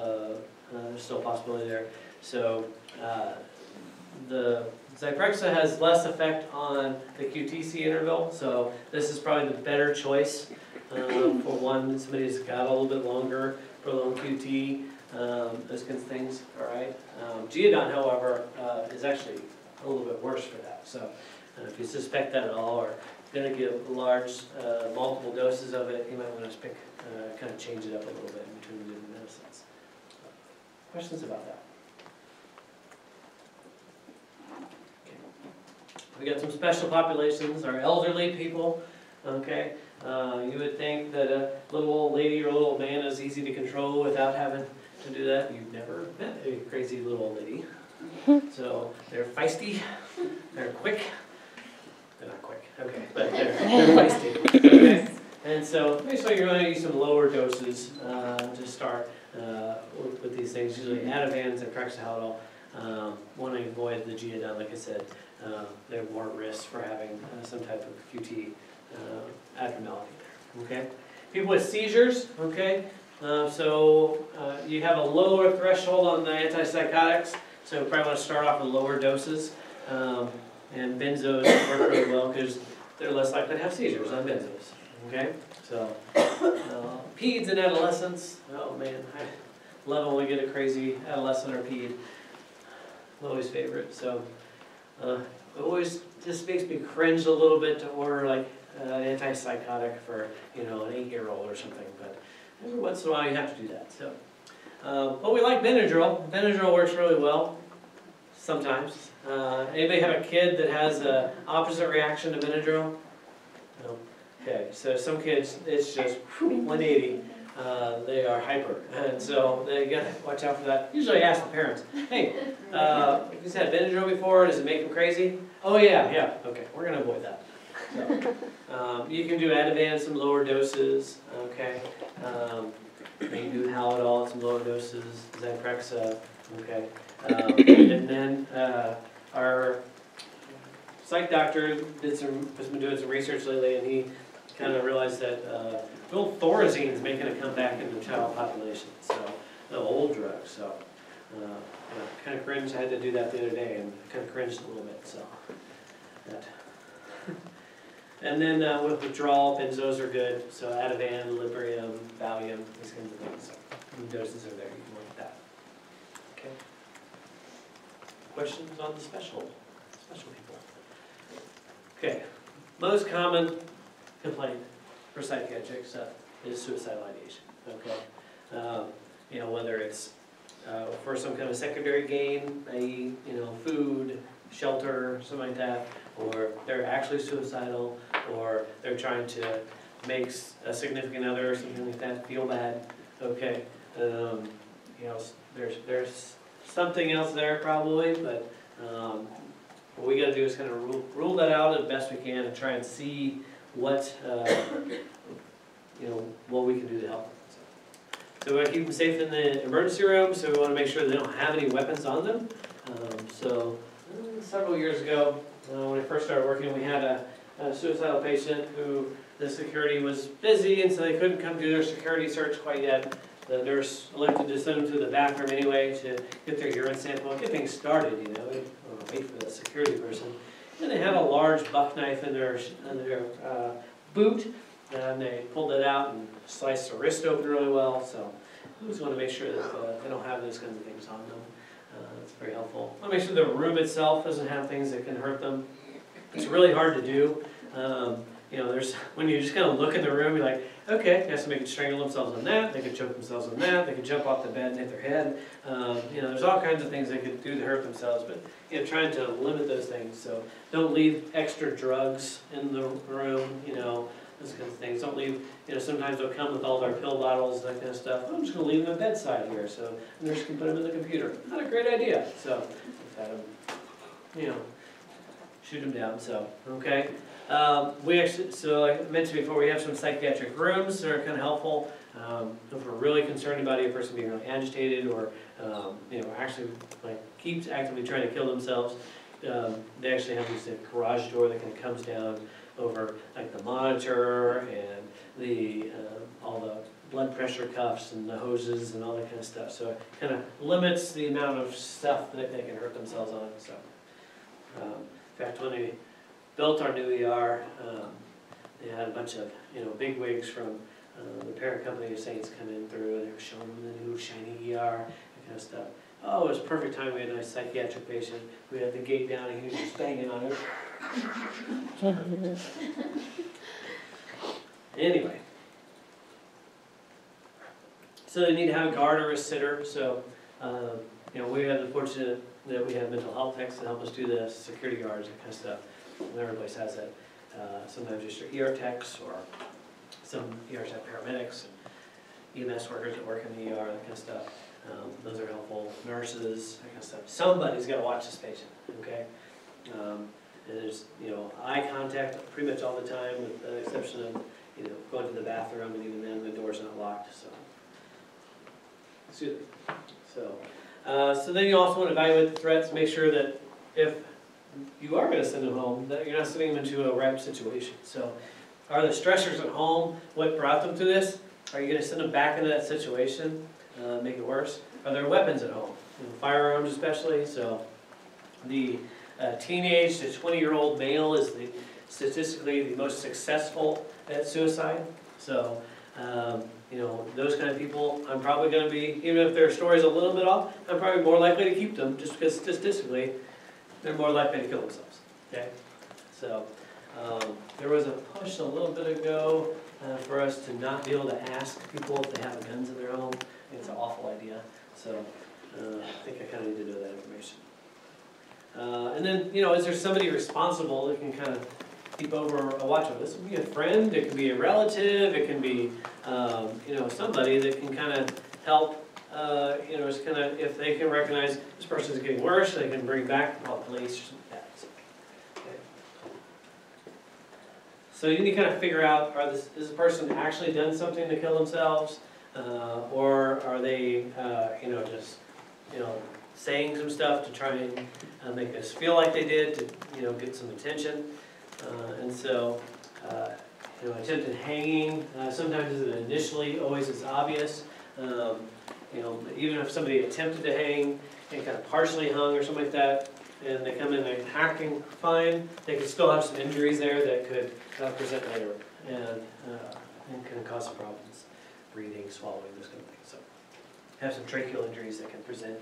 there's still a possibility there. So the Zyprexa has less effect on the QTC interval, so this is probably the better choice for one, somebody who's got a little bit longer prolonged QT, those kinds of things. All right. Geodon, however, is actually a little bit worse for that. So if you suspect that at all, or going to give large, multiple doses of it, you might want to pick, kind of change it up a little bit in between the different medicines. Questions about that? We got some special populations, our elderly people, okay? You would think that a little old lady or a little old man is easy to control without having to do that. You've never met a crazy little old lady. So they're feisty, they're quick. They're not quick, okay, but they're feisty, okay? And so you're going to use some lower doses to start with these things, usually Ativans and Prexahalol. Want to avoid the Geodon, like I said. They have more risk for having some type of QT abnormality there, okay? People with seizures, okay? So you have a lower threshold on the antipsychotics, so you probably want to start off with lower doses. And benzos work really well because they're less likely to have seizures on benzos, okay? So peds and adolescents, oh man, I love when we get a crazy adolescent or ped. Always favorite, so it always just makes me cringe a little bit to order like an antipsychotic for an 8-year-old or something, but every once in a while you have to do that. So, but we like Benadryl. Benadryl works really well sometimes. Anybody have a kid that has an opposite reaction to Benadryl? No. Okay, so some kids it's just 180. They are hyper, and so they got to watch out for that. Usually ask the parents, hey, have you had Benadryl before? Does it make them crazy? Oh yeah, okay, we're going to avoid that. So, you can do Ativan, some lower doses, okay. You can do Haldol, some lower doses, Zyprexa, okay. And then our psych doctor has been doing some research lately, and he kind of realized that Thorazine is making a comeback in the child population, so the old drug. So kind of cringe. I had to do that the other day, and I kind of cringed a little bit. So that. And then with withdrawal, benzos are good. So Ativan, Librium, Valium, these kinds of things. So the doses are there. You can look at that. Okay. Questions on the special people? Okay. Most common complaint for psychiatric stuff is suicidal ideation. Okay. You know, whether it's for some kind of secondary gain, i.e., you know, food, shelter, something like that, or they're actually suicidal, or they're trying to make a significant other or something like that feel bad. Okay. You know, there's something else there probably, but what we got to do is kind of rule that out as best we can and try and see what you know, what we can do to help them. So we want to keep them safe in the emergency room, so we want to make sure they don't have any weapons on them. Several years ago, when I first started working, we had a suicidal patient who the security was busy, and so they couldn't come do their security search quite yet. The nurse elected to send them to the bathroom anyway to get their urine sample, get things started, you know, wait for the security person. And they had a large buck knife in their boot, and they pulled it out and sliced the wrist open really well. So we just want to make sure that they don't have those kinds of things on them. That's very helpful. I want to make sure the room itself doesn't have things that can hurt them. It's really hard to do. You know, when you just kind of look in the room, you're like, okay, yes, they could strangle themselves on that, they could choke themselves on that, they could jump off the bed and hit their head. You know, there's all kinds of things they could do to hurt themselves, but you know, trying to limit those things. So don't leave extra drugs in the room, you know, those kinds of things. Don't leave, you know, sometimes they'll come with all their pill bottles, that kind of stuff. I'm just going to leave them at bedside here, so the nurse can put them in the computer. Not a great idea. So, you know, shoot them down. So, okay. We actually, so like I mentioned before, we have some psychiatric rooms that are kind of helpful. If we're really concerned about a person being really agitated or, you know, actually like keeps actively trying to kill themselves, they actually have this garage door that kind of comes down over like the monitor and the all the blood pressure cuffs and the hoses and all that kind of stuff. So it kind of limits the amount of stuff that they can hurt themselves on. So, in fact, when they built our new ER, they had a bunch of, you know, big wigs from the parent company of Saints come in through, and they were showing them the new shiny ER, that kind of stuff. Oh, it was perfect time. We had a nice psychiatric patient. We had the gate down, and he was just banging on it. Anyway, so they need to have a guard or a sitter. So, you know, we have the fortunate that we have mental health techs to help us do the security guards and kind of stuff. And every place has it. Sometimes just your ER techs or some ER tech paramedics and EMS workers that work in the ER, that kind of stuff. Those are helpful. Nurses, that kind of stuff. Somebody's got to watch this patient, okay? And there's, you know, eye contact pretty much all the time, with the exception of, you know, going to the bathroom, and even then the door's not locked. So, excuse me. So then you also want to evaluate the threats, make sure that if you are going to send them home, that you're not sending them into a ripe situation. So, are the stressors at home what brought them to this? Are you going to send them back into that situation, make it worse? Are there weapons at home? You know, firearms especially. So, the teenage to 20-year-old male is statistically the most successful at suicide. So, you know, those kind of people, I'm probably going to be, even if their story's a little bit off, I'm probably more likely to keep them, just because statistically, they're more likely to kill themselves. Okay, so there was a push a little bit ago for us to not be able to ask people if they have guns in their home. I think it's an awful idea. So I think I kind of need to know that information. And then, you know, is there somebody responsible that can kind of keep over a watch over this? It can be a friend, it can be a relative, it can be, you know, somebody that can kind of help. You know, it's kind of, if they can recognize this person is getting worse, they can bring back call police or something like that. So, okay. So you need to kind of figure out, is this person actually done something to kill themselves, or are they, you know, just, you know, saying some stuff to try and make us feel like they did, to, you know, get some attention. And so, you know, attempted hanging sometimes isn't initially always as obvious. even if somebody attempted to hang and kind of partially hung or something like that, and they come in and hacking fine, they could still have some injuries there that could present later and can cause some problems, breathing, swallowing, those kind of things. So have some tracheal injuries that can present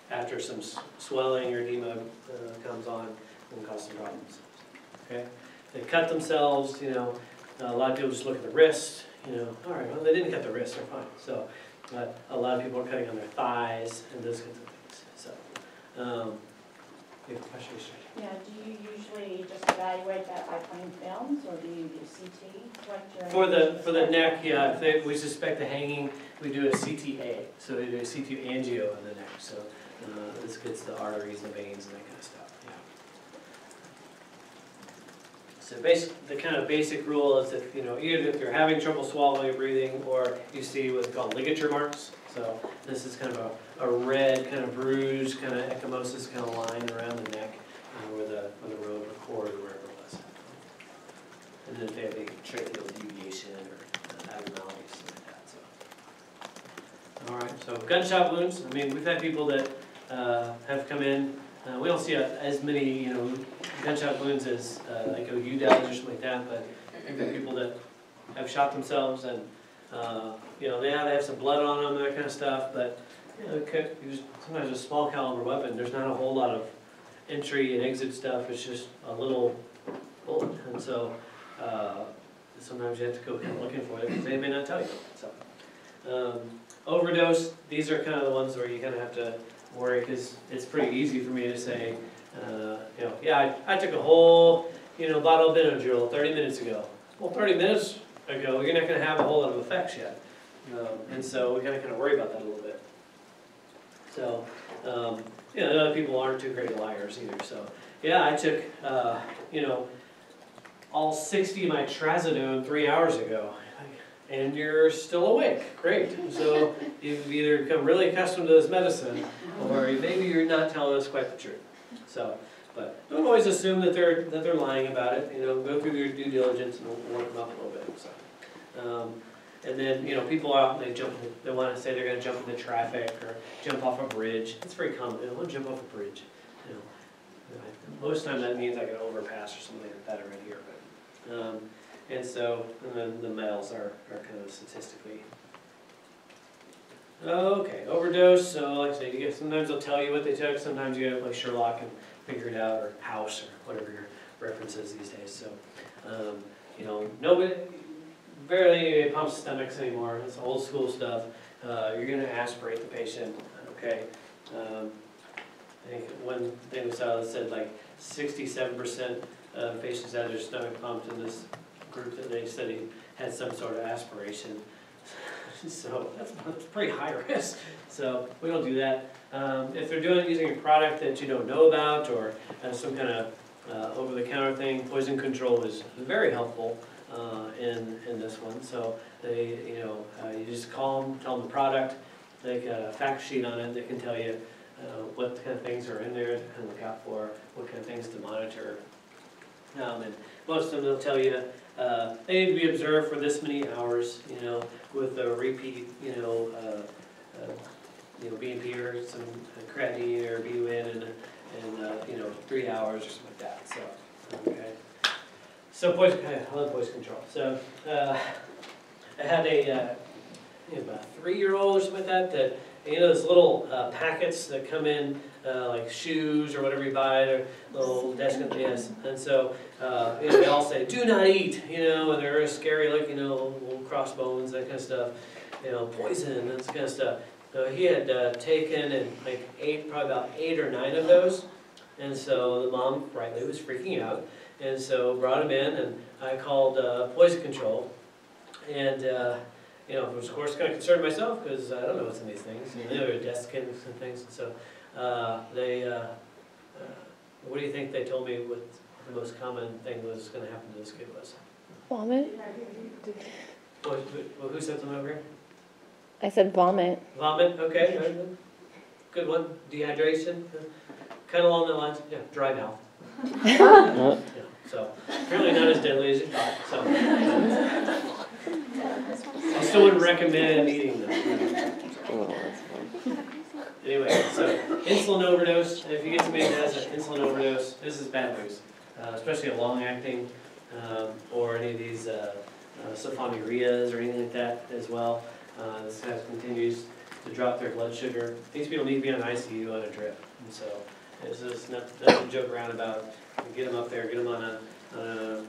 after some swelling or edema comes on and cause some problems. Okay, they cut themselves. A lot of people just look at the wrist. All right, well they didn't cut the wrist, they're fine. So, but a lot of people are cutting on their thighs and those kinds of things. So, you have a question? Yeah, do you usually just evaluate that by playing films, or do you do CT? For the neck, yeah, if we suspect a hanging, we do a CTA. So we do a CT angio in the neck. So this gets the arteries and the veins and that kind of stuff. Yeah. So the kind of basic rule is that either if you're having trouble swallowing or breathing, or you see what's called ligature marks. So this is kind of a red, kind of bruised, kind of ecchymosis kind of line around the neck, where the road or cord or wherever it was. And then if they have any tracheal deviation or abnormalities, something like that. So, all right. So gunshot wounds. I mean, we've had people that have come in. We don't see as many, gunshot wounds as like OU does or something like that, but we've got people that have shot themselves and they have some blood on them, that kind of stuff, but it could use sometimes a small caliber weapon. There's not a whole lot of entry and exit stuff. It's just a little bullet, and so sometimes you have to go kind of looking for it because they may not tell you. So overdose. These are kind of the ones where you kind of have to worry because it's pretty easy for me to say, I took a whole bottle of Benadryl 30 minutes ago. Well, 30 minutes ago, you're not going to have a whole lot of effects yet. And so we kind of worry about that a little bit. So, other people aren't too great liars either. So, yeah, I took, all 60 of my trazodone 3 hours ago. And you're still awake. Great. So you've either become really accustomed to this medicine, or maybe you're not telling us quite the truth. So, but don't always assume that they're lying about it. Go through your due diligence and work them up a little bit. So. And then, people are out and they want to say they're going to jump into traffic or jump off a bridge. It's very common. They want to jump off a bridge. Most of the time that means like an overpass or something like that around here. But, and then the males are kind of statistically. Okay, overdose. So like I say, sometimes they'll tell you what they took. Sometimes you have to play Sherlock and figure it out, or House, or whatever your reference is these days. So, nobody. Barely anybody pumps stomachs anymore. It's old school stuff. You're going to aspirate the patient. Okay. I think one thing we saw that said like 67% of patients had their stomach pumped in this group that they studied had some sort of aspiration. So that's pretty high risk. So we don't do that. If they're using a product that you don't know about, or some kind of over-the-counter thing, poison control is very helpful. In this one, so they, you just call them, tell them the product. They got a fact sheet on it that can tell you what kind of things are in there to kind of look out for, what kind of things to monitor. And most of them they'll tell you they need to be observed for this many hours, with a repeat, BNP or some creatinine or BUN in 3 hours or something like that. So, okay. So I love poison control. So I had a about a 3-year-old or something like that those little packets that come in like shoes or whatever you buy, they're little desk yes. And so they all say do not eat, and they're scary, like little crossbones, that kind of stuff, poison, that kind of stuff. So he had taken and ate probably about 8 or 9 of those, and so the mom rightly was freaking out. And so brought him in, and I called poison control, and I was of course kind of concerned myself because I don't know what's in these things. They were desiccants and things. And so what do you think they told me? What the most common thing was going to happen to this kid was? Vomit. Well, who said something over here? I said vomit. Vomit. Okay, good one. Dehydration. Kind of along the lines. Yeah, dry mouth. So apparently not as deadly as you thought. So I still wouldn't recommend eating them. Oh, that's fun. Anyway, so insulin overdose, if you get somebody that has an insulin overdose, this is bad news. Especially a long-acting, or any of these sulfonylureas or anything like that as well. This guy continues to drop their blood sugar. These people need to be on ICU on a drip. And so it's just nothing to joke around about. Get them up there, get them on a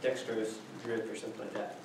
dextrose drip or something like that.